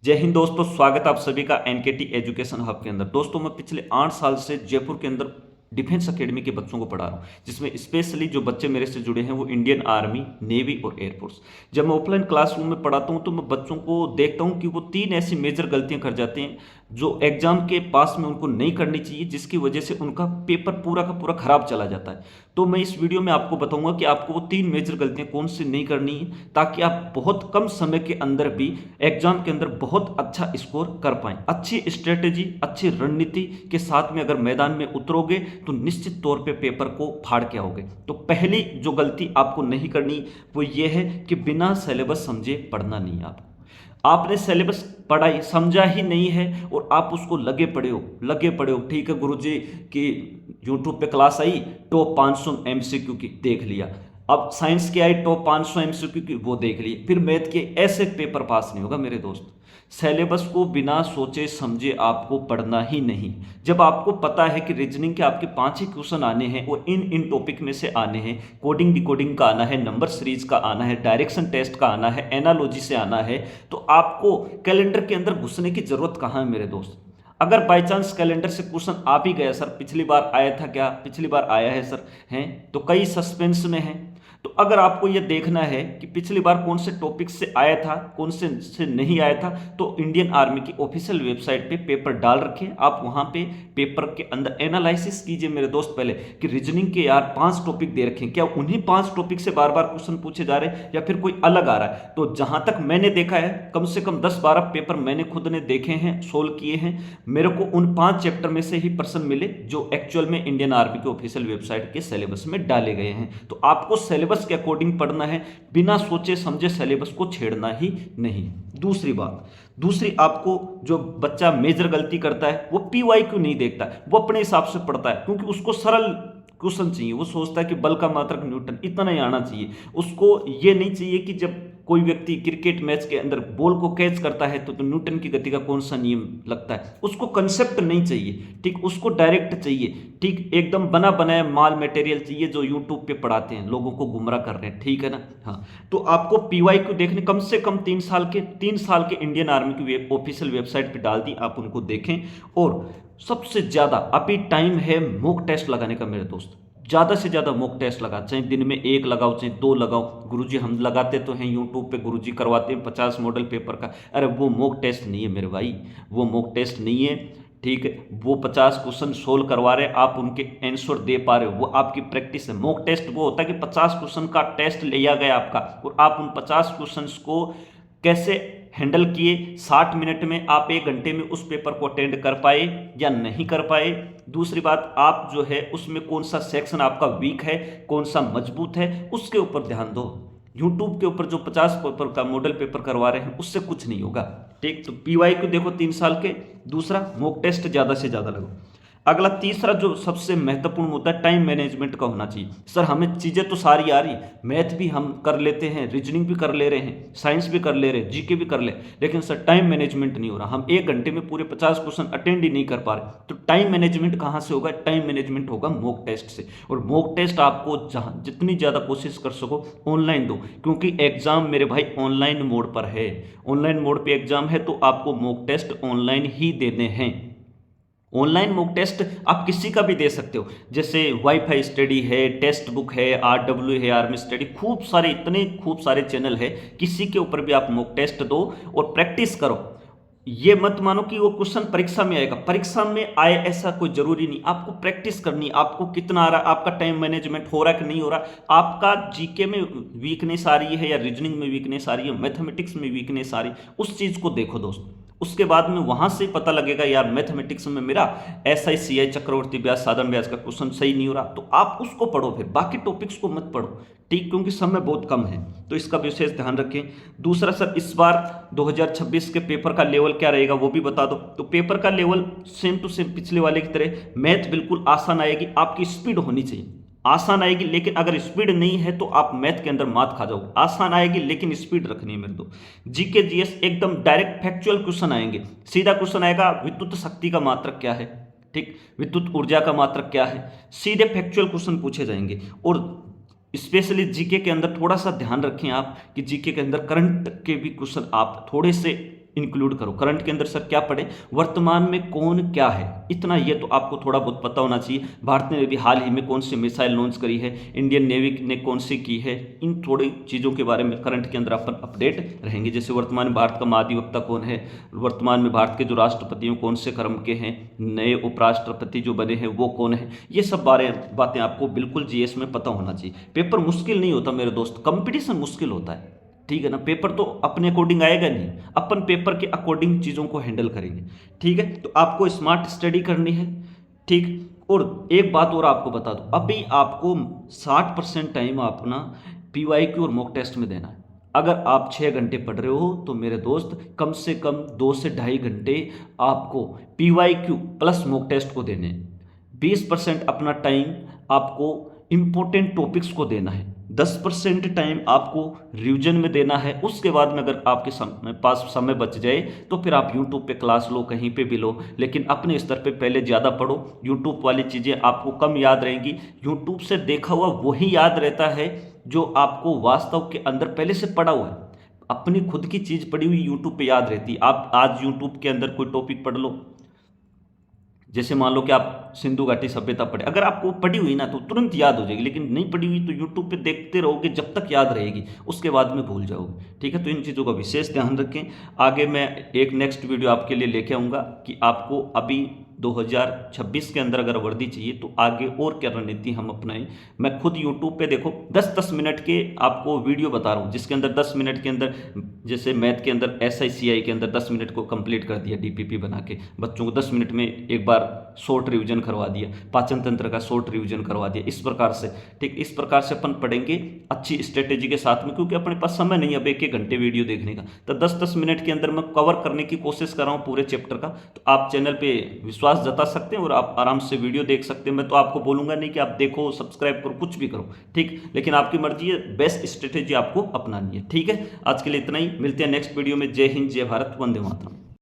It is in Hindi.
जय हिंद दोस्तों, स्वागत है आप सभी का एनकेटी एजुकेशन हब के अंदर। दोस्तों मैं पिछले 8 साल से जयपुर के अंदर डिफेंस एकेडमी के बच्चों को पढ़ा रहा हूँ, जिसमें स्पेशली जो बच्चे मेरे से जुड़े हैं वो इंडियन आर्मी, नेवी और एयरफोर्स। जब मैं ऑफलाइन क्लासरूम में पढ़ाता हूँ तो मैं बच्चों को देखता हूँ कि वो 3 ऐसी मेजर गलतियां कर जाते हैं जो एग्जाम के पास में उनको नहीं करनी चाहिए, जिसकी वजह से उनका पेपर पूरा का पूरा खराब चला जाता है। तो मैं इस वीडियो में आपको बताऊंगा कि आपको वो 3 मेजर गलतियां कौन सी नहीं करनी है, ताकि आप बहुत कम समय के अंदर भी एग्जाम के अंदर बहुत अच्छा स्कोर कर पाएं। अच्छी स्ट्रेटेजी, अच्छी रणनीति के साथ में अगर मैदान में उतरोगे तो निश्चित तौर पे पेपर को फाड़ के आओगे। तो पहली जो गलती आपको नहीं करनी वो ये है कि बिना सिलेबस समझे पढ़ना नहीं है। आपने सिलेबस पढ़ाई समझा ही नहीं है और आप उसको लगे पड़े हो। ठीक है गुरुजी की यूट्यूब पे क्लास आई, टॉप 500 एमसीक्यू की देख लिया। अब साइंस की आई टॉप 500 एमसीक्यू की, वो देख लिए। फिर मैथ के, ऐसे पेपर पास नहीं होगा मेरे दोस्त। सिलेबस को बिना सोचे समझे आपको पढ़ना ही नहीं। जब आपको पता है कि रीजनिंग के आपके 5 ही क्वेश्चन आने हैं और इन टॉपिक में से आने हैं, कोडिंग डिकोडिंग का आना है, नंबर सीरीज का आना है, डायरेक्शन टेस्ट का आना है, एनालॉजी से आना है, तो आपको कैलेंडर के अंदर घुसने की जरूरत कहाँ है मेरे दोस्त। अगर बाई चांस कैलेंडर से क्वेश्चन आ भी गया, सर पिछली बार आया था क्या, पिछली बार आया है सर, हैं तो कई सस्पेंस में है। तो अगर आपको यह देखना है कि पिछली बार कौन से टॉपिक से आया था, कौन से नहीं आया था, तो इंडियन आर्मी की ऑफिशियल वेबसाइट पे पेपर डाल रखे, आप वहां पे पेपर के अंदर एनालिसिस कीजिए मेरे दोस्त पहले कि रीजनिंग के यार 5 टॉपिक दे रखे हैं, क्या उन्हीं 5 टॉपिक से बार बार क्वेश्चन पूछे जा रहे हैं या फिर कोई अलग आ रहा है। तो जहां तक मैंने देखा है, कम से कम 10-12 पेपर मैंने खुद ने देखे हैं, सोल्व किए हैं। मेरे को उन 5 चैप्टर में से ही प्रश्न मिले जो एक्चुअल में इंडियन आर्मी की ऑफिशियल वेबसाइट के सिलेबस में डाले गए हैं। तो आपको सिलेबस के अकॉर्डिंग पढ़ना है, बिना सोचे समझे सिलेबस को छेड़ना ही नहीं। दूसरी आपको जो बच्चा मेजर गलती करता है वो पीवाईक्यू नहीं देखता है, वो अपने हिसाब से पढ़ता है, क्योंकि उसको सरल क्वेश्चन चाहिए। वो सोचता है कि बल का मात्रक न्यूटन, इतना ही आना चाहिए उसको। ये नहीं चाहिए कि जब कोई व्यक्ति क्रिकेट मैच के अंदर बॉल को कैच करता है तो न्यूटन की गति का कौन सा नियम लगता है, उसको कंसेप्ट नहीं चाहिए। ठीक, उसको डायरेक्ट चाहिए। ठीक, एकदम बना बनाया माल मटेरियल चाहिए जो यूट्यूब पे पढ़ाते हैं, लोगों को गुमराह कर रहे हैं। ठीक है ना। हाँ, तो आपको पीवाईक्यू देखने कम से कम 3 साल के इंडियन आर्मी की ऑफिशियल वेबसाइट पे डाल दी, आप उनको देखें। और सबसे ज्यादा अभी टाइम है मॉक टेस्ट लगाने का मेरे दोस्त। ज़्यादा से ज़्यादा मॉक टेस्ट लगा, चाहे दिन में 1 लगाओ चाहे 2 लगाओ। गुरुजी हम लगाते तो हैं यूट्यूब पे, गुरुजी करवाते हैं 50 मॉडल पेपर का। अरे वो मॉक टेस्ट नहीं है मेरे भाई, वो मॉक टेस्ट नहीं है। ठीक है, वो 50 क्वेश्चन सोल्व करवा रहे, आप उनके आंसर दे पा रहे हो, वो आपकी प्रैक्टिस है। मॉक टेस्ट वो होता है कि 50 क्वेश्चन का टेस्ट लिया गया आपका और आप उन 50 क्वेश्चन को कैसे हैंडल किए, 60 मिनट में आप 1 घंटे में उस पेपर को अटेंड कर पाए या नहीं कर पाए। दूसरी बात, आप जो है उसमें कौन सा सेक्शन आपका वीक है, कौन सा मजबूत है, उसके ऊपर ध्यान दो। यूट्यूब के ऊपर जो 50 पेपर का मॉडल पेपर करवा रहे हैं उससे कुछ नहीं होगा। ठीक, तो पीवाईक्यू देखो 3 साल के। दूसरा, मॉक टेस्ट ज़्यादा से ज़्यादा लगो। अगला तीसरा जो सबसे महत्वपूर्ण मुद्दा है, टाइम मैनेजमेंट का होना चाहिए। सर हमें चीज़ें तो सारी आ रही, मैथ भी हम कर लेते हैं, रीजनिंग भी कर ले रहे हैं, साइंस भी कर ले रहे हैं, जीके भी कर ले, लेकिन सर टाइम मैनेजमेंट नहीं हो रहा। हम 1 घंटे में पूरे 50 क्वेश्चन अटेंड ही नहीं कर पा रहे। तो टाइम मैनेजमेंट कहाँ से होगा? टाइम मैनेजमेंट होगा मॉक टेस्ट से। और मॉक टेस्ट आपको जहाँ जितनी ज़्यादा कोशिश कर सको ऑनलाइन दो, क्योंकि एग्जाम मेरे भाई ऑनलाइन मोड पर है। ऑनलाइन मोड पर एग्जाम है तो आपको मॉक टेस्ट ऑनलाइन ही देने हैं। ऑनलाइन मॉक टेस्ट आप किसी का भी दे सकते हो, जैसे वाईफाई स्टडी है, टेक्स्ट बुक है, आरडब्ल्यू है, आर्मी स्टडी, खूब सारे चैनल है, किसी के ऊपर भी आप मॉक टेस्ट दो और प्रैक्टिस करो। ये मत मानो कि वो क्वेश्चन परीक्षा में आएगा, परीक्षा में आए ऐसा कोई जरूरी नहीं। आपको प्रैक्टिस करनी, आपको कितना आ रहा है, आपका टाइम मैनेजमेंट हो रहा है कि नहीं हो रहा, आपका जीके में वीकनेस आ रही है या रीजनिंग में वीकनेस आ रही है, मैथमेटिक्स में वीकनेस आ रही है, उस चीज को देखो दोस्त। उसके बाद में वहां से पता लगेगा यार मैथमेटिक्स में मेरा एसआई सीआई चक्रवर्ती ब्याज साधन ब्याज का क्वेश्चन सही नहीं हो रहा, तो आप उसको पढ़ो, फिर बाकी टॉपिक्स को मत पढ़ो। ठीक, क्योंकि समय बहुत कम है, तो इसका विशेष ध्यान रखें। दूसरा सर, इस बार 2026 के पेपर का लेवल क्या रहेगा वो भी बता दो। तो पेपर का लेवल सेम टू सेम पिछले वाले की तरह, मैथ बिल्कुल आसान आएगी, आपकी स्पीड होनी चाहिए, आसान आएगी। लेकिन अगर स्पीड नहीं है तो आप मैथ के अंदर मात खा जाओगे। आसान आएगी लेकिन स्पीड रखनी है मेरे दो। जीके जीएस एकदम डायरेक्ट फैक्चुअल क्वेश्चन आएंगे। सीधा क्वेश्चन आएगा, विद्युत शक्ति का मात्रक क्या है, ठीक, विद्युत ऊर्जा का मात्रक क्या है, सीधे फैक्चुअल क्वेश्चन पूछे जाएंगे। और स्पेशली जीके के अंदर थोड़ा सा ध्यान रखें आप कि जीके के अंदर करंट के भी क्वेश्चन आप थोड़े से इंक्लूड करो। करंट के अंदर सर क्या पढ़े, वर्तमान में कौन क्या है, इतना ये तो आपको थोड़ा बहुत पता होना चाहिए। भारत ने अभी हाल ही में कौन सी मिसाइल लॉन्च करी है, इंडियन नेवी ने कौन सी की है, इन थोड़ी चीज़ों के बारे में करंट के अंदर अपन अपडेट रहेंगे। जैसे वर्तमान में भारत का महाधिवक्ता कौन है, वर्तमान में भारत के जो राष्ट्रपति हैं कौन से क्रम के हैं, नए उपराष्ट्रपति जो बने हैं वो कौन है, ये सब बातें आपको बिल्कुल जीएस में पता होना चाहिए। पेपर मुश्किल नहीं होता मेरे दोस्त, कंपटीशन मुश्किल होता है, ठीक है ना। पेपर तो अपने अकॉर्डिंग आएगा नहीं, अपन पेपर के अकॉर्डिंग चीज़ों को हैंडल करेंगे, ठीक है। तो आपको स्मार्ट स्टडी करनी है, ठीक। और एक बात और आपको बता दूं, अभी आपको 60% टाइम अपना पीवाईक्यू और मॉक टेस्ट में देना है। अगर आप 6 घंटे पढ़ रहे हो तो मेरे दोस्त कम से कम 2 से ढाई घंटे आपको पीवाईक्यू प्लस मॉक टेस्ट को देने हैं। 20% अपना टाइम आपको इंपॉर्टेंट टॉपिक्स को देना है, 10% टाइम आपको रिवीजन में देना है। उसके बाद में अगर आपके पास समय बच जाए तो फिर आप यूट्यूब पे क्लास लो, कहीं पे भी लो, लेकिन अपने स्तर पे पहले ज़्यादा पढ़ो। यूट्यूब वाली चीज़ें आपको कम याद रहेंगी, यूट्यूब से देखा हुआ वही याद रहता है जो आपको वास्तव के अंदर पहले से पढ़ा हुआ है। अपनी खुद की चीज़ पढ़ी हुई यूट्यूब पे याद रहती है। आप आज यूट्यूब के अंदर कोई टॉपिक पढ़ लो, जैसे मान लो कि आप सिंधु घाटी सभ्यता पढ़े, अगर आपको पढ़ी हुई ना तो तुरंत याद हो जाएगी, लेकिन नहीं पढ़ी हुई तो यूट्यूब पे देखते रहोगे जब तक याद रहेगी, उसके बाद में भूल जाओगे, ठीक है। तो इन चीज़ों का विशेष ध्यान रखें। आगे मैं एक नेक्स्ट वीडियो आपके लिए लेके आऊँगा कि आपको अभी 2026 के अंदर अगर वर्दी चाहिए तो आगे और क्या रणनीति हम अपनाएं। मैं खुद यूट्यूब पे देखो 10-10 मिनट के आपको वीडियो बता रहा हूँ, जिसके अंदर 10 मिनट के अंदर, जैसे मैथ के अंदर SICI के अंदर 10 मिनट को कंप्लीट कर दिया DPP बना के, बच्चों को 10 मिनट में एक बार शॉर्ट रिवीजन करवा दिया, पाचन तंत्र का शॉर्ट रिवीजन करवा दिया, इस प्रकार से, ठीक। इस प्रकार से अपन पढ़ेंगे अच्छी स्ट्रेटेजी के साथ में, क्योंकि अपने पास समय नहीं है अब 1-1 घंटे वीडियो देखने का। तो 10-10 मिनट के अंदर मैं कवर करने की कोशिश कर रहा हूँ पूरे चैप्टर का। तो आप चैनल पे विश्वास जता सकते हैं और आप आराम से वीडियो देख सकते हैं। मैं तो आपको बोलूंगा नहीं कि आप देखो, सब्सक्राइब करो, कुछ भी करो, ठीक, लेकिन आपकी मर्जी है, बेस्ट स्ट्रेटेजी आपको अपनानी है, ठीक है। आज के लिए इतना ही, मिलते हैं नेक्स्ट वीडियो में। जय हिंद, जय भारत, वंदे मातरम।